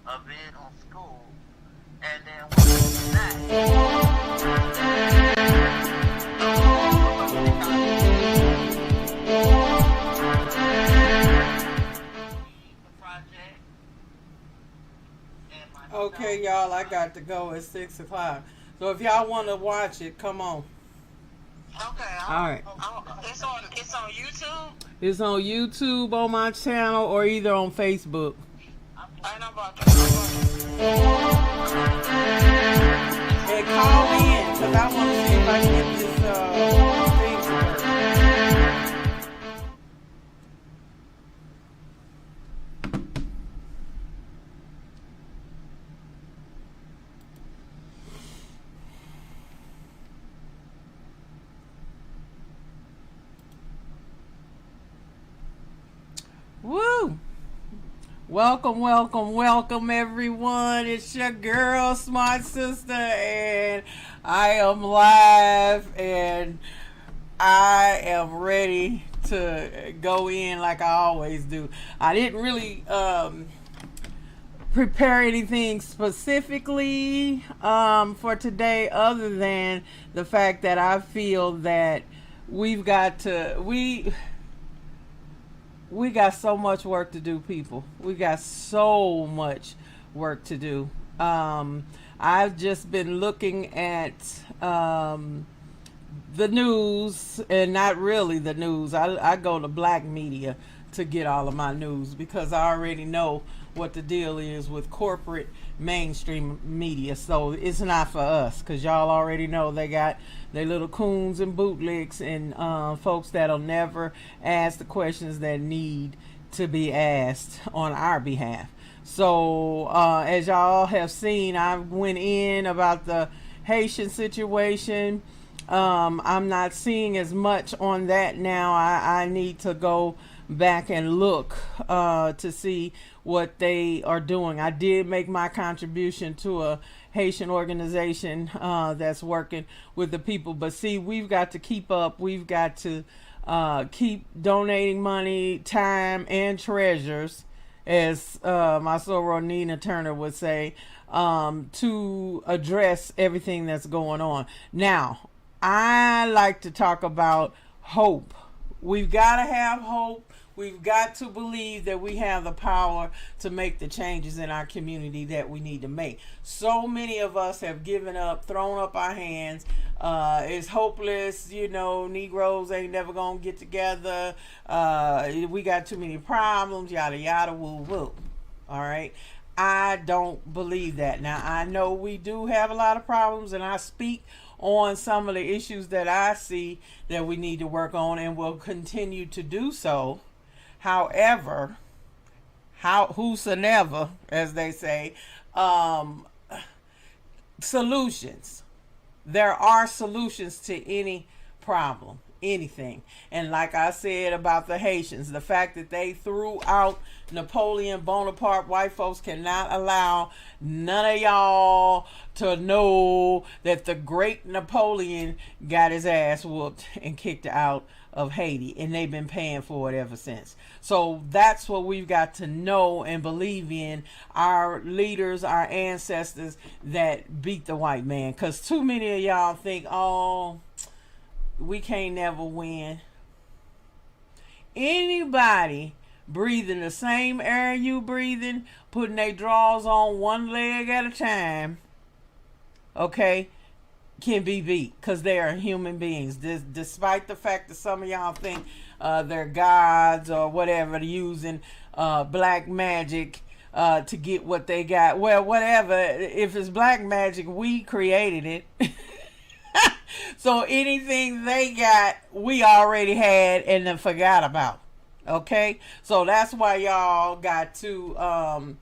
a bid on school, and then once they do that, the project and myself. Okay, y'all, I got to go at 6 o'clock. So if y'all want to watch it, come on. Okay, All right. it's on YouTube. It's on YouTube on my channel or either on Facebook. And I'm about to. And call in because I want to see if I can get this thing to work. Woo! Welcome everyone. It's your girl, Smart Sister, and I am live and I am ready to go in like I always do. I didn't really prepare anything specifically for today other than the fact that I feel that we got so much work to do, people. We got so much work to do. I've just been looking at the news, and not really the news. I go to black media to get all of my news because I already know what the deal is with corporate mainstream media. So it's not for us because y'all already know they got their little coons and bootlicks and folks that'll never ask the questions that need to be asked on our behalf. So as y'all have seen, I went in about the Haitian situation. I'm not seeing as much on that now. I need to go back and look to see what they are doing. I did make my contribution to a Haitian organization that's working with the people, but see, we've got to keep up. We've got to keep donating money, time, and treasures, as my soror Nina Turner would say, to address everything that's going on. Now, I like to talk about hope. We've got to have hope. We've got to believe that we have the power to make the changes in our community that we need to make. So many of us have given up, thrown up our hands. It's hopeless, Negroes ain't never gonna get together. We got too many problems, yada yada, woo woo. All right. I don't believe that. Now, I know we do have a lot of problems, and I speak on some of the issues that I see that we need to work on, and will continue to do so. However, whosoever, as they say, solutions. There are solutions to any problem, anything. And like I said about the Haitians, the fact that they threw out Napoleon Bonaparte, white folks cannot allow none of y'all to know that the great Napoleon got his ass whooped and kicked out of Haiti, and they've been paying for it ever since. So that's what we've got to know and believe in, our leaders, our ancestors that beat the white man, because too many of y'all think, oh, we can't never win. Anybody breathing the same air you breathing, putting their drawers on one leg at a time, okay, can be beat, because they are human beings. Despite the fact that some of y'all think they're gods or whatever, using black magic to get what they got. Well, whatever. If it's black magic, we created it. So anything they got, we already had and then forgot about. Okay? So that's why y'all got to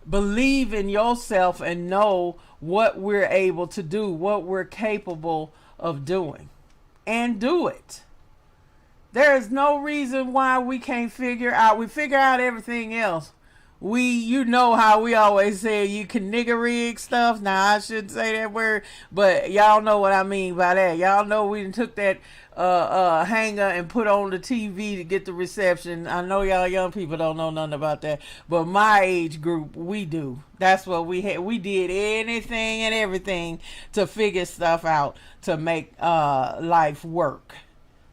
believe in yourself and know what we're able to do, what we're capable of doing, and do it. There is no reason why we can't figure out everything else. You know how we always say you can nigger rig stuff. Now, I shouldn't say that word, but y'all know what I mean by that. Y'all know we took that hanger and put on the TV to get the reception. I know y'all young people don't know nothing about that, but my age group, we do. That's what we had. We did anything and everything to figure stuff out to make life work.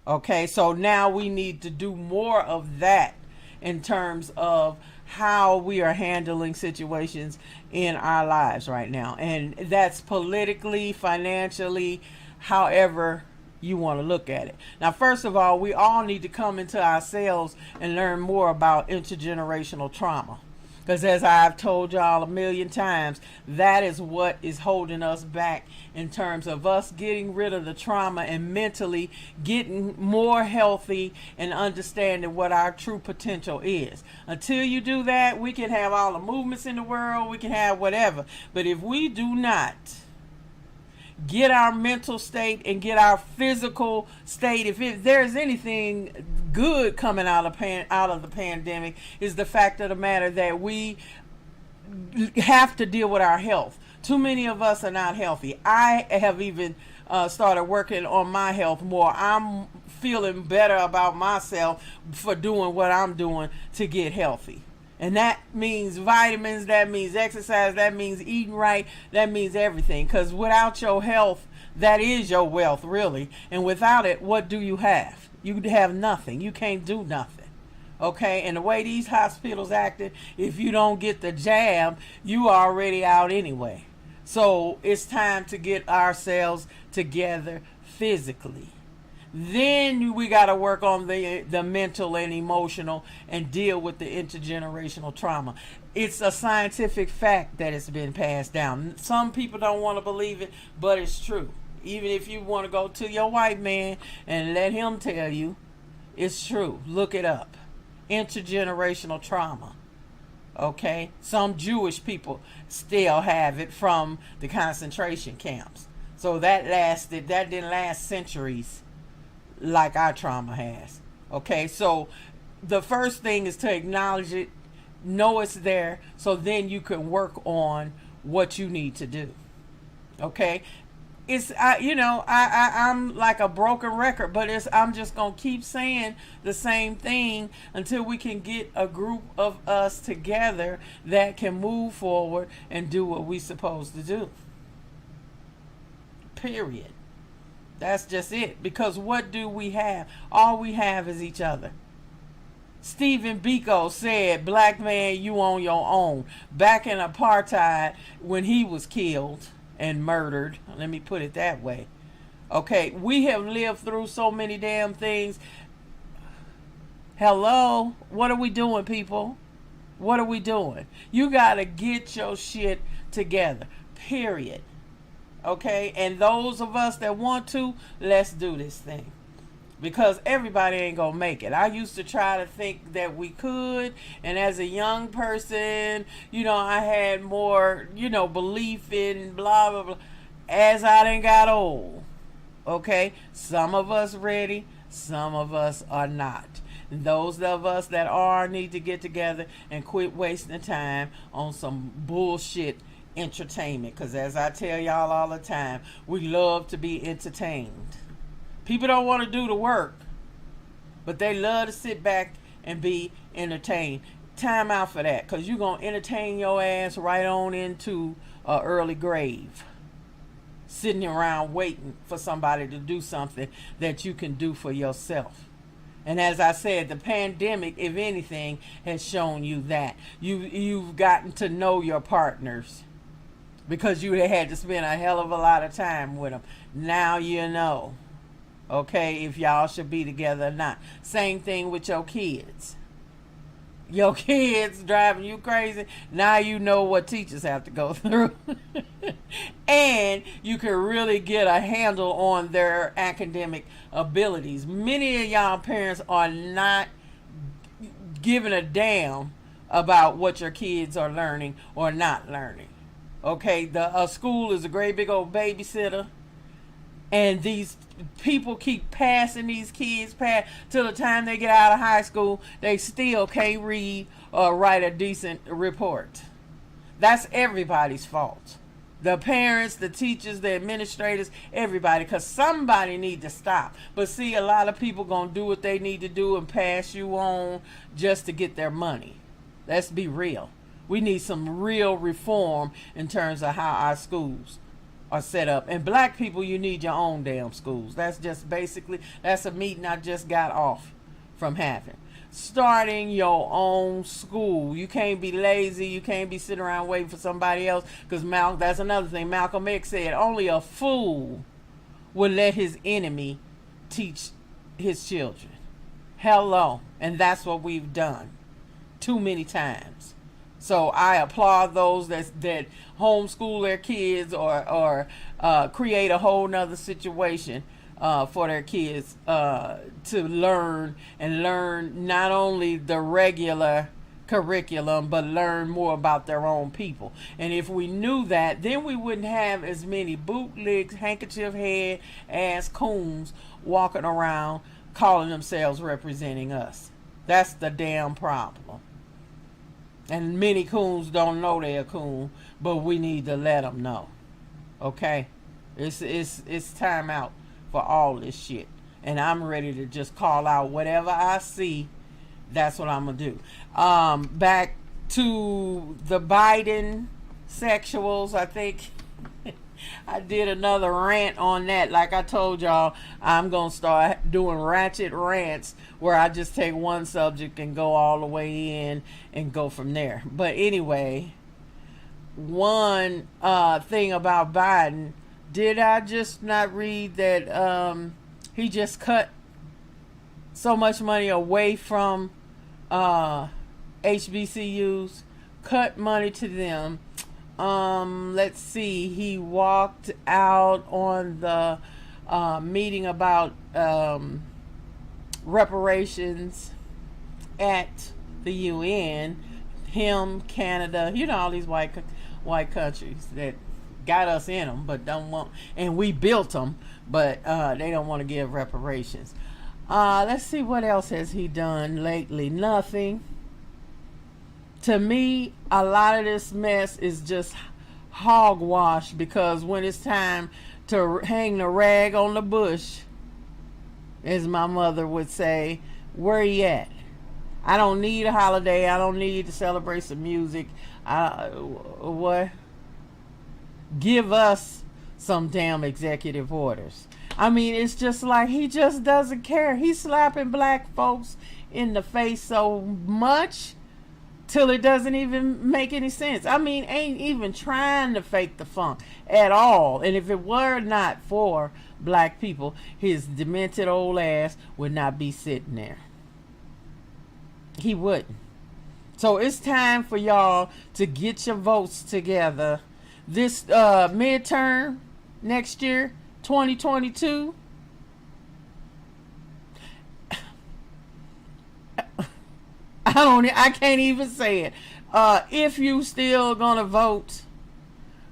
Okay, so now we need to do more of that in terms of how we are handling situations in our lives right now. And that's politically, financially, however you want to look at it. Now, first of all, we all need to come into ourselves and learn more about intergenerational trauma. Because as I've told y'all a million times, that is what is holding us back in terms of us getting rid of the trauma and mentally getting more healthy and understanding what our true potential is. Until you do that, we can have all the movements in the world, we can have whatever. But if we do not get our mental state and get our physical state, if there's anything good coming out of the pandemic, is the fact of the matter that we have to deal with our health. Too many of us are not healthy. I have even started working on my health more. I'm feeling better about myself for doing what I'm doing to get healthy. And that means vitamins, that means exercise, that means eating right, that means everything. Because without your health, that is your wealth, really. And without it, what do you have? You have nothing. You can't do nothing. Okay? And the way these hospitals acting, if you don't get the jab, you are already out anyway. So it's time to get ourselves together physically. Then we got to work on the mental and emotional and deal with the intergenerational trauma. It's a scientific fact that it's been passed down. Some people don't want to believe it, but it's true. Even if you want to go to your white man and let him tell you, it's true. Look it up. Intergenerational trauma. Okay? Some Jewish people still have it from the concentration camps. So that didn't last centuries like our trauma has. Okay, so the first thing is to acknowledge it, know it's there, so then you can work on what you need to do. Okay, I'm like a broken record, but I'm just gonna keep saying the same thing until we can get a group of us together that can move forward and do what we're supposed to do. Period. That's just it. Because what do we have? All we have is each other. Stephen Biko said, "Black man, you on your own." Back in apartheid, when he was killed and murdered, let me put it that way. Okay, we have lived through so many damn things. Hello? What are we doing, people? What are we doing? You got to get your shit together. Period. Okay, and those of us that want to, let's do this thing, because everybody ain't gonna make it. I used to try to think that we could, and as a young person, I had more, belief in blah blah blah. As I done got old, okay, some of us ready, some of us are not. And those of us that are need to get together and quit wasting time on some bullshit entertainment, because as I tell y'all all the time, we love to be entertained. People don't want to do the work, but they love to sit back and be entertained. Time out for that, because you're going to entertain your ass right on into an early grave, sitting around waiting for somebody to do something that you can do for yourself. And as I said, the pandemic, if anything, has shown you that. You've gotten to know your partners, because you had to spend a hell of a lot of time with them. Now you know, okay, if y'all should be together or not. Same thing with your kids. Your kids driving you crazy. Now you know what teachers have to go through. And you can really get a handle on their academic abilities. Many of y'all parents are not giving a damn about what your kids are learning or not learning. Okay, the school is a great big old babysitter, and these people keep passing these kids till the time they get out of high school, they still can't read or write a decent report. That's everybody's fault. The parents, the teachers, the administrators, everybody, because somebody need to stop. But see, a lot of people gonna do what they need to do and pass you on just to get their money. Let's be real. We need some real reform in terms of how our schools are set up. And black people, you need your own damn schools. That's just basically, that's a meeting I just got off from having. Starting your own school. You can't be lazy. You can't be sitting around waiting for somebody else. Because that's another thing. Malcolm X said, only a fool will let his enemy teach his children. Hello. And that's what we've done too many times. So I applaud those that homeschool their kids or create a whole nother situation for their kids to learn not only the regular curriculum, but learn more about their own people. And if we knew that, then we wouldn't have as many bootlegs, handkerchief head ass coons walking around calling themselves representing us. That's the damn problem. And many coons don't know they're a coon, but we need to let them know. Okay? It's time out for all this shit. And I'm ready to just call out whatever I see. That's what I'm going to do. Back to the Biden sexuals, I think. I did another rant on that. Like I told y'all, I'm going to start doing ratchet rants where I just take one subject and go all the way in and go from there. But anyway, one thing about Biden, did I just not read that he just cut so much money away from HBCUs, cut money to them? Let's see, he walked out on the meeting about reparations at the UN. Him, Canada, you know, all these white countries that got us in them but don't want, and we built them, but they don't want to give reparations. Let's see, what else has he done lately? Nothing. To me, a lot of this mess is just hogwash, because when it's time to hang the rag on the bush, as my mother would say, where you at? I don't need a holiday. I don't need to celebrate some music. What? Give us some damn executive orders. I mean, it's just like he just doesn't care. He's slapping black folks in the face so much till it doesn't even make any sense. I mean, ain't even trying to fake the funk at all. And if it were not for black people, his demented old ass would not be sitting there. He wouldn't. So it's time for y'all to get your votes together. This midterm next year, 2022, I can't even say it. If you still gonna vote,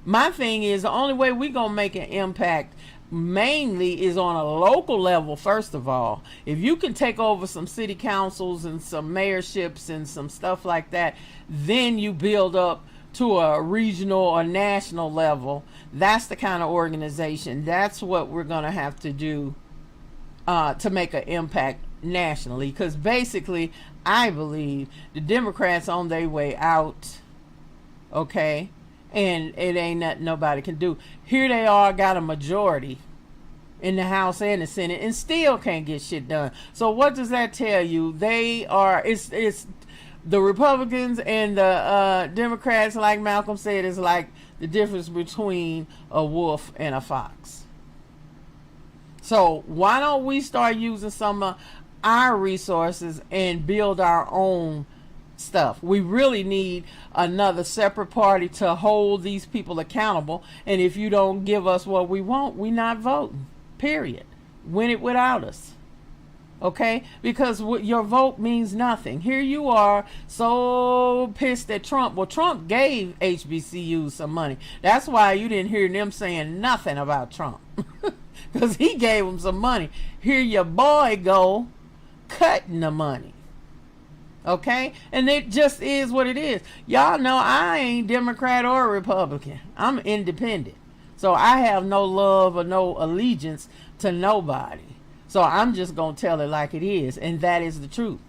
my thing is the only way we gonna make an impact mainly is on a local level. First of all, if you can take over some city councils and some mayorships and some stuff like that, then you build up to a regional or national level. That's the kind of organization. That's what we're gonna have to do to make an impact nationally, because basically I believe the Democrats on their way out, okay, and it ain't nothing nobody can do. Here they are, got a majority in the House and the Senate, and still can't get shit done. So what does that tell you? They are, it's the Republicans and the Democrats, like Malcolm said, is like the difference between a wolf and a fox. So why don't we start using some of our resources and build our own stuff? We really need another separate party to hold these people accountable. And if you don't give us what we want, we're not voting. Period. Win it without us. Okay? Because your vote means nothing. Here you are so pissed at Trump. Well, Trump gave HBCUs some money. That's why you didn't hear them saying nothing about Trump. Because he gave them some money. Here your boy go cutting the money. Okay? And it just is what it is. Y'all know I ain't Democrat or Republican. I'm independent. So I have no love or no allegiance to nobody. So I'm just going to tell it like it is. And that is the truth.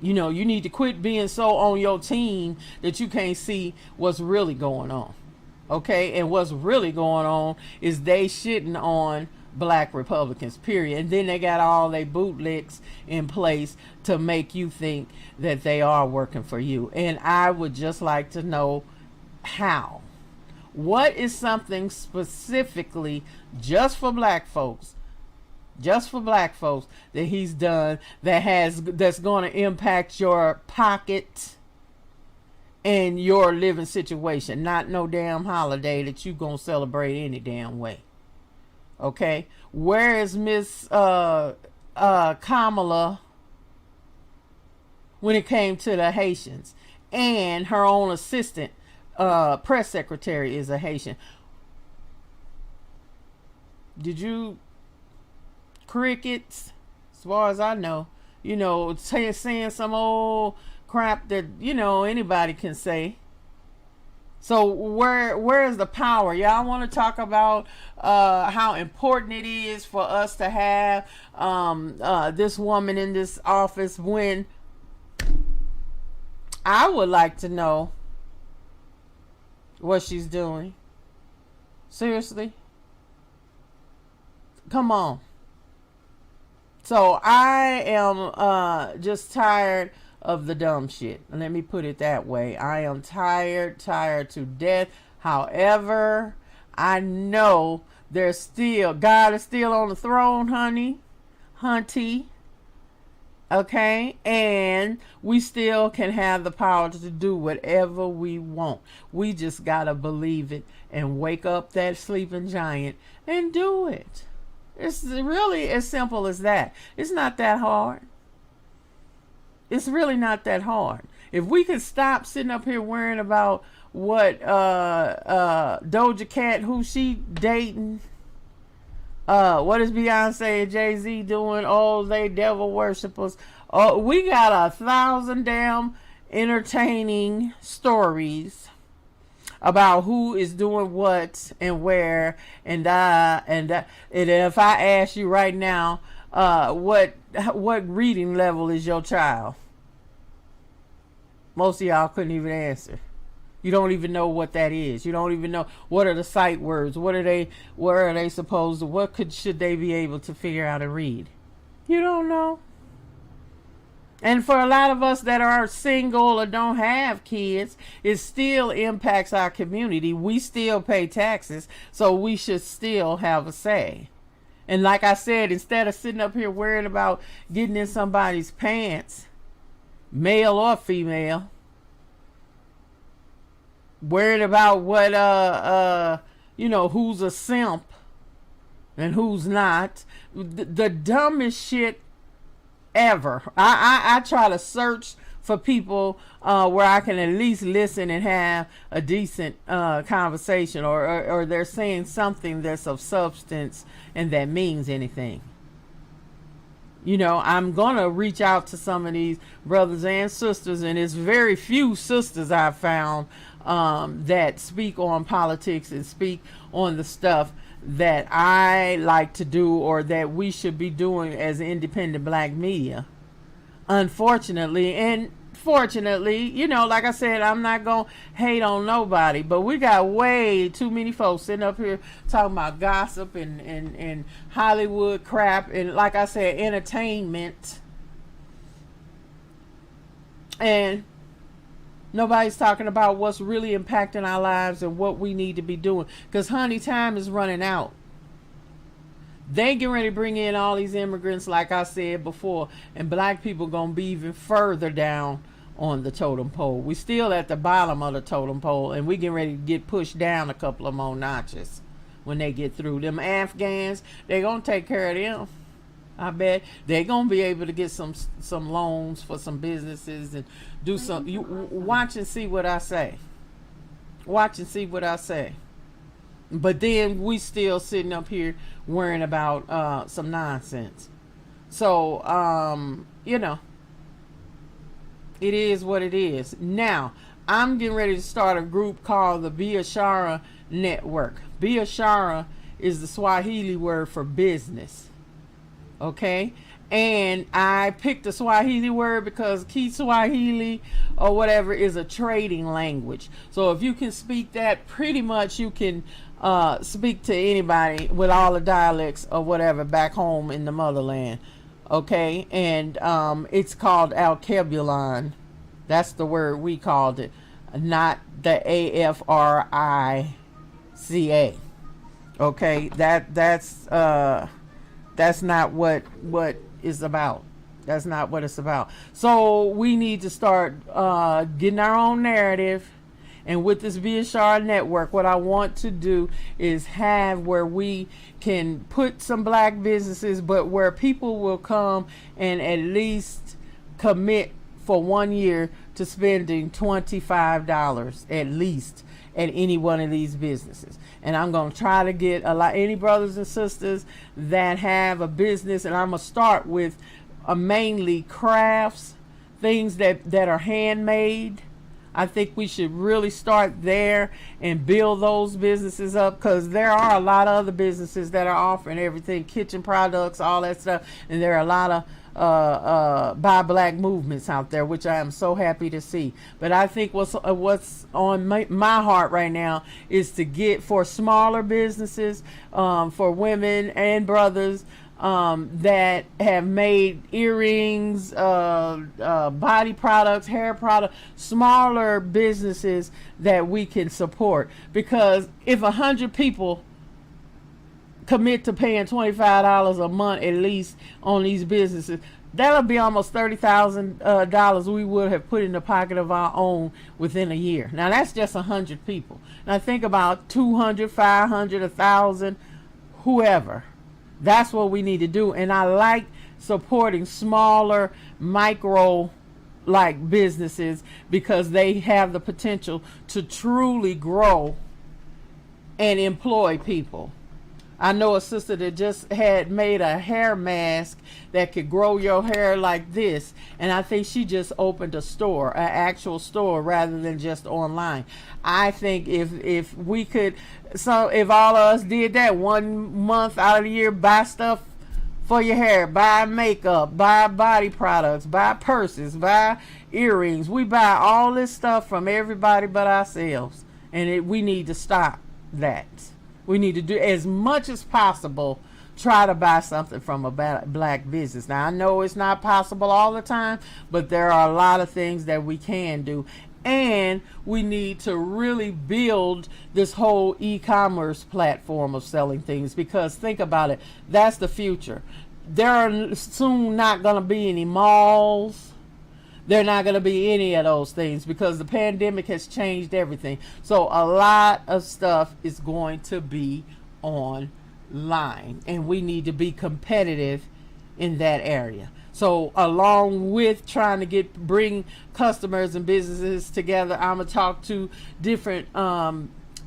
You know, you need to quit being so on your team that you can't see what's really going on. Okay? And what's really going on is they shitting on black Republicans, period. And then they got all their bootlicks in place to make you think that they are working for you. And I would just like to know how. What is something specifically just for black folks that he's done that's going to impact your pocket and your living situation? Not no damn holiday that you gonna celebrate any damn way. Okay, where is Miss Kamala when it came to the Haitians? And her own assistant, press secretary, is a Haitian. Did you crickets? As far as I know, you know, saying some old crap that, you know, anybody can say. So where is the power? Y'all want to talk about how important it is for us to have this woman in this office, when I would like to know what she's doing. Seriously? Come on. So I am just tired of the dumb shit. Let me put it that way. I am tired to death. However, I know there's still, God is still on the throne, hunty. Okay? And we still can have the power to do whatever we want. We just gotta believe it and wake up that sleeping giant and do it. It's really as simple as that. It's not that hard. It's really not that hard. If we could stop sitting up here worrying about what Doja Cat, who she dating, what is Beyonce and Jay-Z doing? Oh, they devil worshippers. Oh, we got 1,000 damn entertaining stories about who is doing what and where, and if I ask you right now, what reading level is your child? Most of y'all couldn't even answer. You don't even know what that is. You don't even know what are the sight words. What are they supposed to? Should they be able to figure out and read? You don't know. And for a lot of us that are single or don't have kids, it still impacts our community. We still pay taxes, so we should still have a say. And like I said, instead of sitting up here worrying about getting in somebody's pants, male or female, worried about what who's a simp and who's not, the dumbest shit ever. I try to search for people where I can at least listen and have a decent conversation, or they're saying something that's of substance and that means anything. You know, I'm gonna reach out to some of these brothers and sisters, and it's very few sisters I've found that speak on politics and speak on the stuff that I like to do, or that we should be doing as independent black media. Unfortunately, and fortunately, you know, like I said, I'm not gonna hate on nobody, but we got way too many folks sitting up here talking about gossip and Hollywood crap, and like I said, entertainment, and nobody's talking about what's really impacting our lives and what we need to be doing. Because, honey, time is running out. They get ready to bring in all these immigrants, like I said before, and black people going to be even further down on the totem pole. We still at the bottom of the totem pole, and we getting ready to get pushed down a couple of more notches when they get through. Them Afghans, they going to take care of them. I bet they're going to be able to get some loans for some businesses and do some. You watch and see what I say. Watch and see what I say. But then we still sitting up here worrying about some nonsense. So, you know, It is what it is. Now, I'm getting ready to start a group called the Biashara Network. Biashara is the Swahili word for business. Okay? And I picked the Swahili word because Kiswahili or whatever is a trading language. So if you can speak that, pretty much you can speak to anybody with all the dialects or whatever back home in the motherland. Okay? And it's called Alkebulan. That's the word we called it, not the Africa. Okay? That's not what is about. That's not what it's about. So we need to start getting our own narrative. And with this Biashara network, what I want to do is have where we can put some black businesses, but where people will come and at least commit for 1 year to spending $25 at least at any one of these businesses. And I'm going to try to get any brothers and sisters that have a business, and I'm going to start with mainly crafts, things that are handmade. I think we should really start there and build those businesses up, because there are a lot of other businesses that are offering everything, kitchen products, all that stuff, and there are a lot of buy black movements out there, which I am so happy to see. But I think what's on my heart right now is to get for smaller businesses, for women and brothers that have made earrings, body products, hair products, smaller businesses that we can support. Because if 100 people commit to paying $25 a month at least on these businesses, that'll be almost $30,000 we would have put in the pocket of our own within a year. Now that's just 100 people. Now think about 200, 500, 1,000, whoever. That's what we need to do. And I like supporting smaller, micro like businesses, because they have the potential to truly grow and employ people. I know a sister that just had made a hair mask that could grow your hair like this, and I think she just opened a store, an actual store, rather than just online. I think if we could, so if all of us did that 1 month out of the year, buy stuff for your hair, buy makeup, buy body products, buy purses, buy earrings. We buy all this stuff from everybody but ourselves, and we need to stop that. We need to do as much as possible, try to buy something from a black business. Now, I know it's not possible all the time, but there are a lot of things that we can do. And we need to really build this whole e-commerce platform of selling things, because think about it, that's the future. There are soon not going to be any malls. They're not going to be any of those things, because the pandemic has changed everything. So a lot of stuff is going to be online, and we need to be competitive in that area. So along with trying to bring customers and businesses together, I'm going to talk to different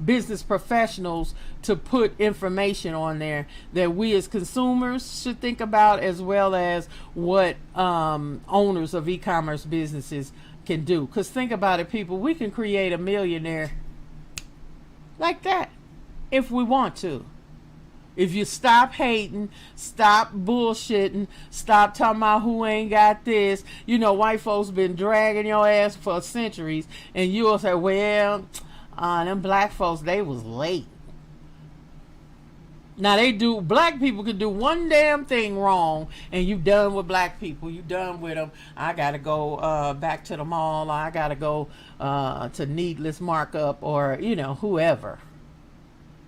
business professionals to put information on there that we as consumers should think about, as well as what owners of e-commerce businesses can do. Because think about it, people, we can create a millionaire like that if we want to. If you stop hating, stop bullshitting, stop talking about who ain't got this. You know, white folks been dragging your ass for centuries, and you'll say, well, them black folks, they was late. Now black people can do one damn thing wrong, and you done with black people. You done with them. I gotta go back to the mall. I gotta go to Needless Markup, or whoever.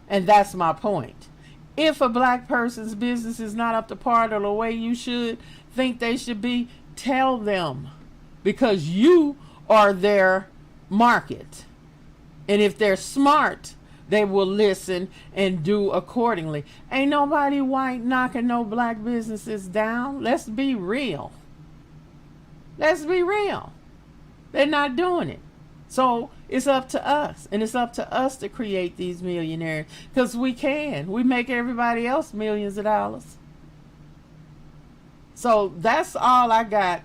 And that's my point. If a black person's business is not up to par or the way you should think they should be, tell them, because you are their market. And if they're smart, they will listen and do accordingly. Ain't nobody white knocking no black businesses down. Let's be real. Let's be real. They're not doing it. So it's up to us. And it's up to us to create these millionaires. Because we can. We make everybody else millions of dollars. So that's all I got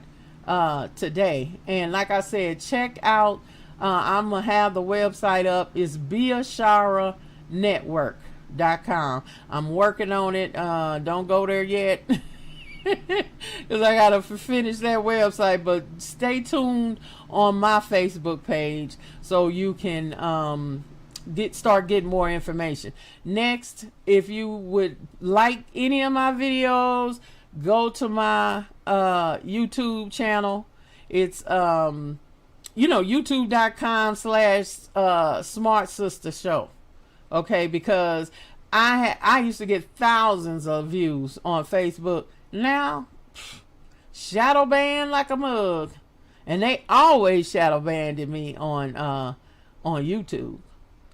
today. And like I said, check out, I'm gonna have the website up. It's BeASharaNetwork.com. I'm working on it. Don't go there yet. Because I gotta finish that website, but stay tuned on my Facebook page so you can start getting more information. Next, if you would like any of my videos, go to my YouTube channel. It's youtube.com/Smart Sister Show. Okay, because I used to get thousands of views on Facebook. Now, shadow banned like a mug, and they always shadow banned me on YouTube.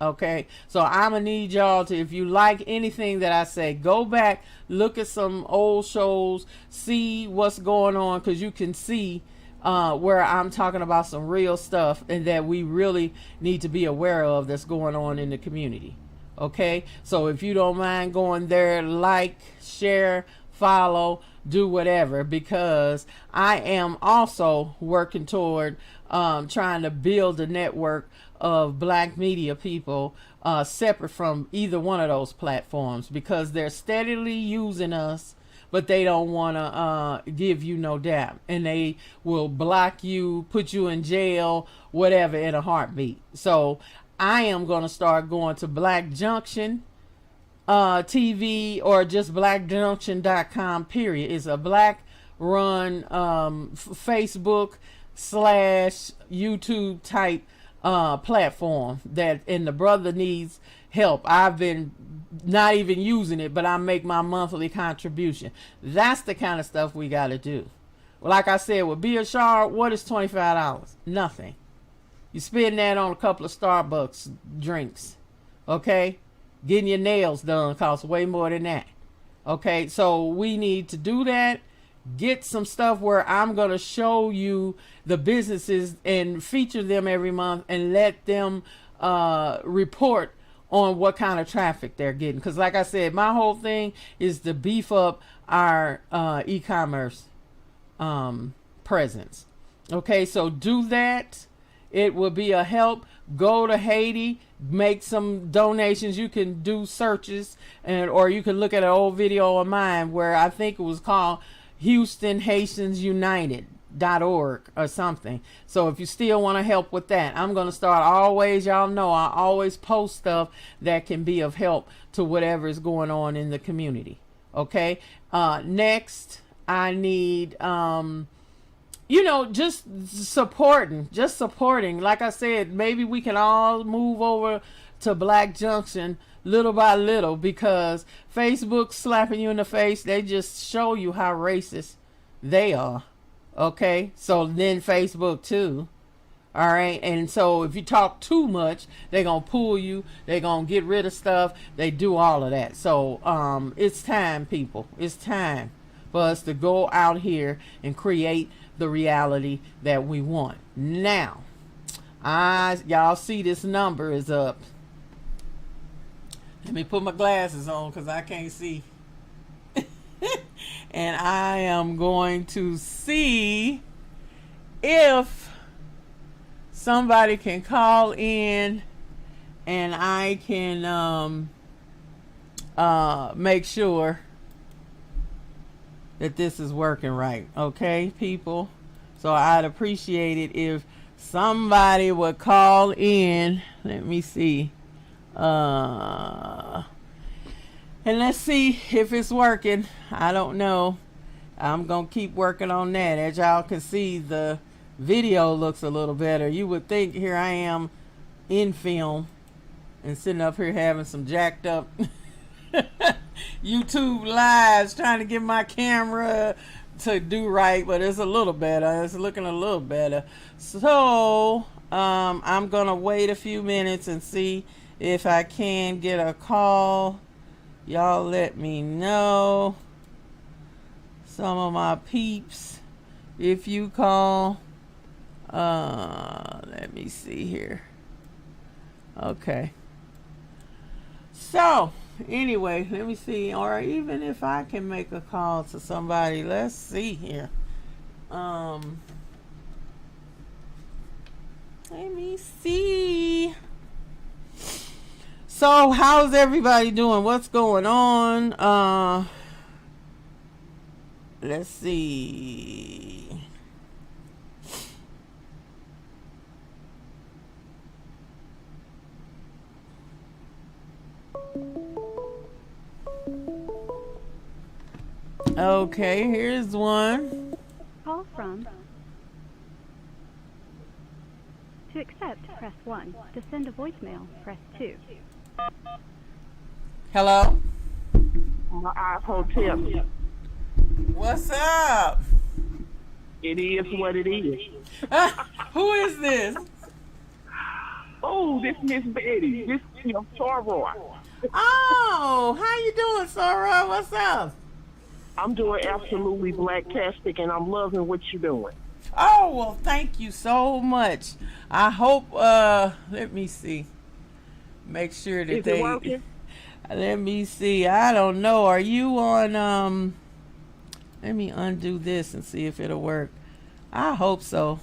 Okay, so I'm gonna need y'all to, if you like anything that I say, go back, look at some old shows, see what's going on, because you can see where I'm talking about some real stuff and that we really need to be aware of that's going on in the community. Okay, so if you don't mind going there, like, share, follow, do whatever, because I am also working toward trying to build a network of black media people separate from either one of those platforms, because they're steadily using us, but they don't want to give you no dap, and they will block you, put you in jail, whatever, in a heartbeat. So I am going to start going to Black Junction TV, or just blackjunction.com, period. It's a black run Facebook / YouTube type platform that, and the brother needs help. I've been not even using it, but I make my monthly contribution. That's the kind of stuff we got to do. Like I said, with Be Ashara, what is $25? Nothing. You spend that on a couple of Starbucks drinks. Okay, getting your nails done costs way more than that. Okay, so we need to do that. Get some stuff where I'm going to show you the businesses and feature them every month and let them report on what kind of traffic they're getting. Because like I said, my whole thing is to beef up our e-commerce presence. Okay, so do that. It will be a help. Go to Haiti, make some donations. You can do searches, or you can look at an old video of mine where I think it was called HoustonHaitiansUnited.org or something. So if you still want to help with that, I'm going to start always, y'all know I always post stuff that can be of help to whatever is going on in the community. Okay, next I need just supporting. Like I said, maybe we can all move over to Black Junction little by little, because Facebook slapping you in the face, they just show you how racist they are. Okay, so then Facebook too. All right, and so if you talk too much, they're gonna pull you, they're gonna get rid of stuff, they do all of that. So it's time, people, it's time for us to go out here and create the reality that we want. Now, y'all see this number is up. Let me put my glasses on because I can't see. And I am going to see if somebody can call in and I can make sure that this is working right. Okay, people? So I'd appreciate it if somebody would call in. Let me see. And let's see if it's working. I don't know. I'm gonna keep working on that. As y'all can see, the video looks a little better. You would think here I am in film and sitting up here having some jacked up YouTube lives, trying to get my camera to do right, but it's a little better. It's looking a little better. So I'm gonna wait a few minutes and see if I can get a call. Y'all let me know, some of my peeps, if you call. Let me see here. Okay, so anyway, let me see, or even if I can make a call to somebody. Let's see here. Let me see. So, how's everybody doing? What's going on? Let's see. Okay, here's one. Call from. To accept, press 1. To send a voicemail, press 2. Hello? My hotel. What's up? It is what it is. Who is this? Oh, this Miss Betty. This is your Toroy. Oh, how you doing, Sarah? What's up? I'm doing absolutely blacktastic, and I'm loving what you're doing. Oh, well, thank you so much. I hope, let me see. Make sure that Is it working? let me see. I don't know. Are you on, let me undo this and see if it'll work. I hope so.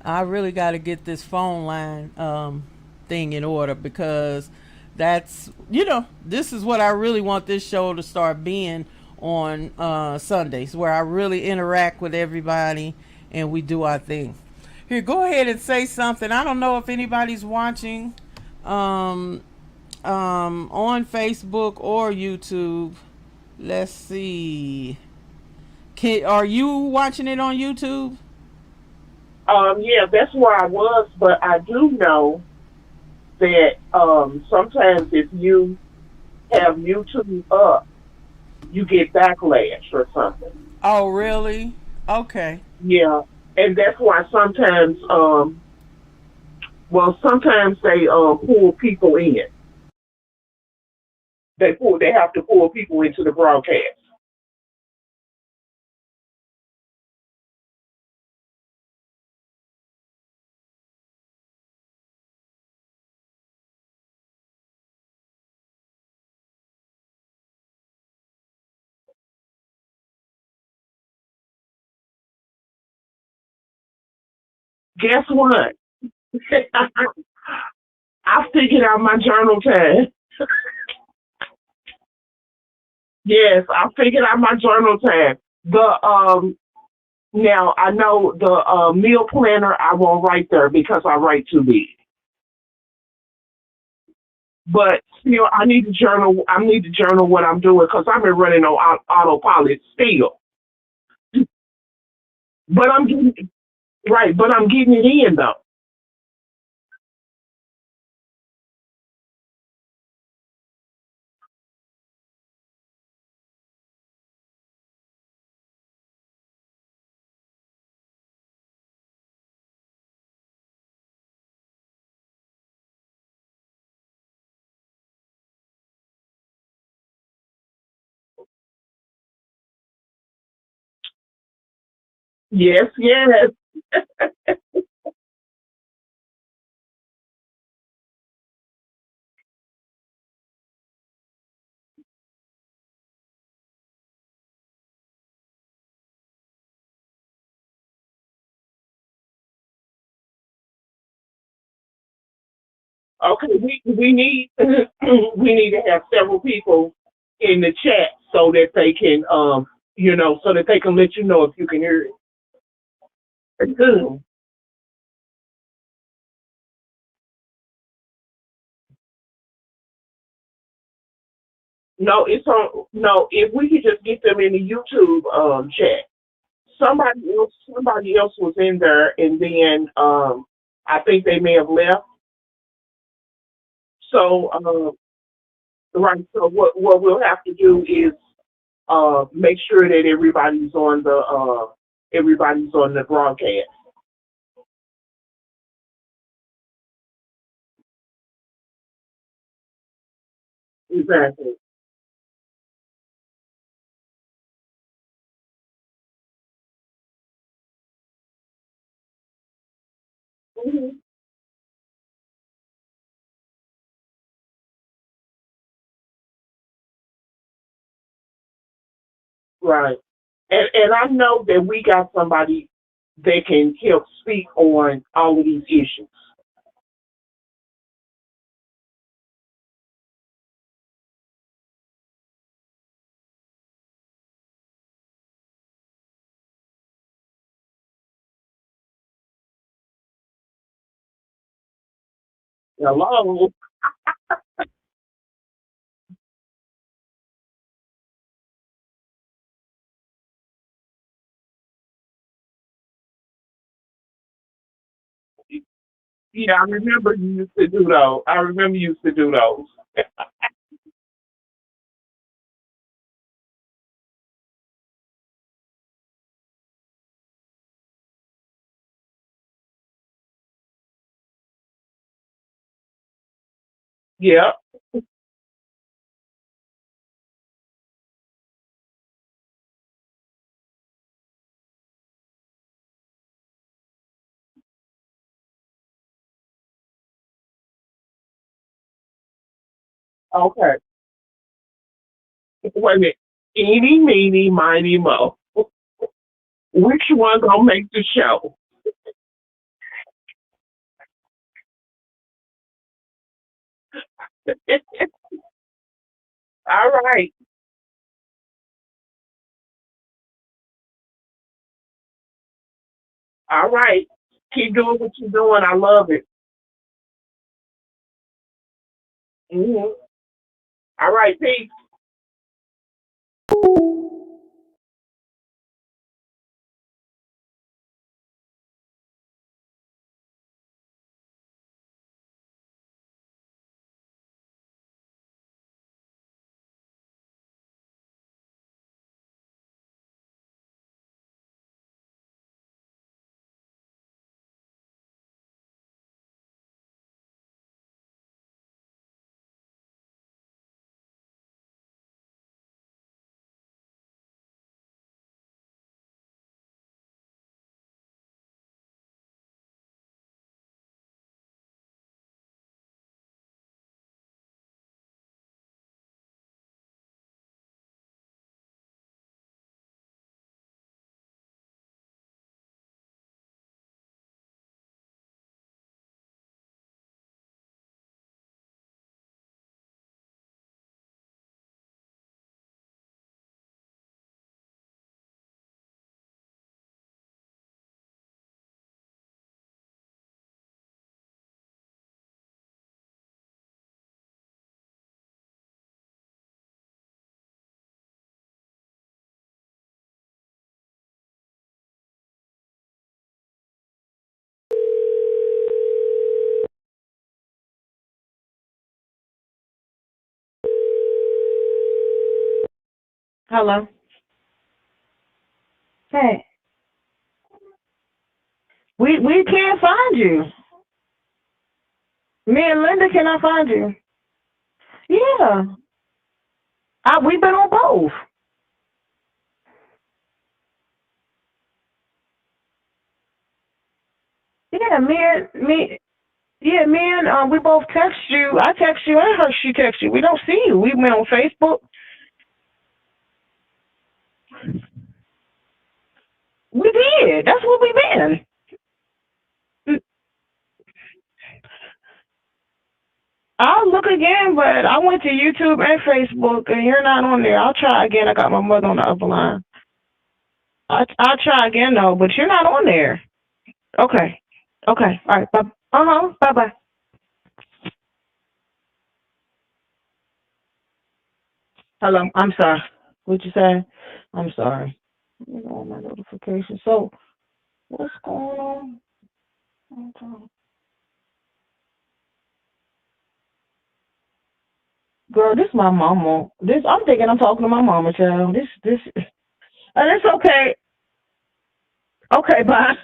I really got to get this phone line, thing in order because that's, this is what I really want this show to start being on, Sundays, where I really interact with everybody and we do our thing. Here, go ahead and say something. I don't know if anybody's watching on Facebook or YouTube. Let's see. Are you watching it on YouTube? Yeah, that's where I was, but I do know that sometimes if you have YouTube up, you get backlash or something. Oh, really? Okay. Yeah, and that's why sometimes, sometimes they pull people in. They have to pull people into the broadcast. Guess what? I figured out my journal time. Yes, I figured out my journal time. The now I know the meal planner I won't write there because I write too big. But still, I need to journal. I need to journal what I'm doing because I've been running on autopilot still. But I'm getting right. But I'm getting it in though. Yes, yes. Okay, we need we need to have several people in the chat so that they can so that they can let you know if you can hear it. Good. No, it's on. No, if we could just get them in the YouTube chat. Somebody else was in there, and then I think they may have left. So right. So what we'll have to do is make sure that everybody's on the broadcast. Exactly. Mhm. Right. And I know that we got somebody. that can help speak on all of these issues. Hello? Yeah, I remember you used to do those. I remember you used to do those. Yeah. Okay. Wait a minute. Eeny, meeny, miny, mo. Which one gonna make the show? All right. All right. Keep doing what you're doing. I love it. Hmm. All right, peace. Hello. Hey, we can't find you. Me and Linda cannot find you. Yeah, we've been on both. Yeah, we both text you. I text you and her. She text you. We don't see you. We went on Facebook. We did. That's what we been. I'll look again, but I went to YouTube and Facebook, and you're not on there. I'll try again. I got my mother on the other line. I'll try again though, but you're not on there. Okay. Okay. All right. Bye. Bye. Bye. Hello. I'm sorry. What you say? I'm sorry. You know my notification. So what's going on? Okay. Girl, this my mama. This I'm thinking I'm talking to my mama, child. It's okay. Okay, bye.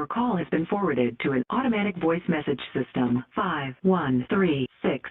Your call has been forwarded to an automatic voice message system. 5136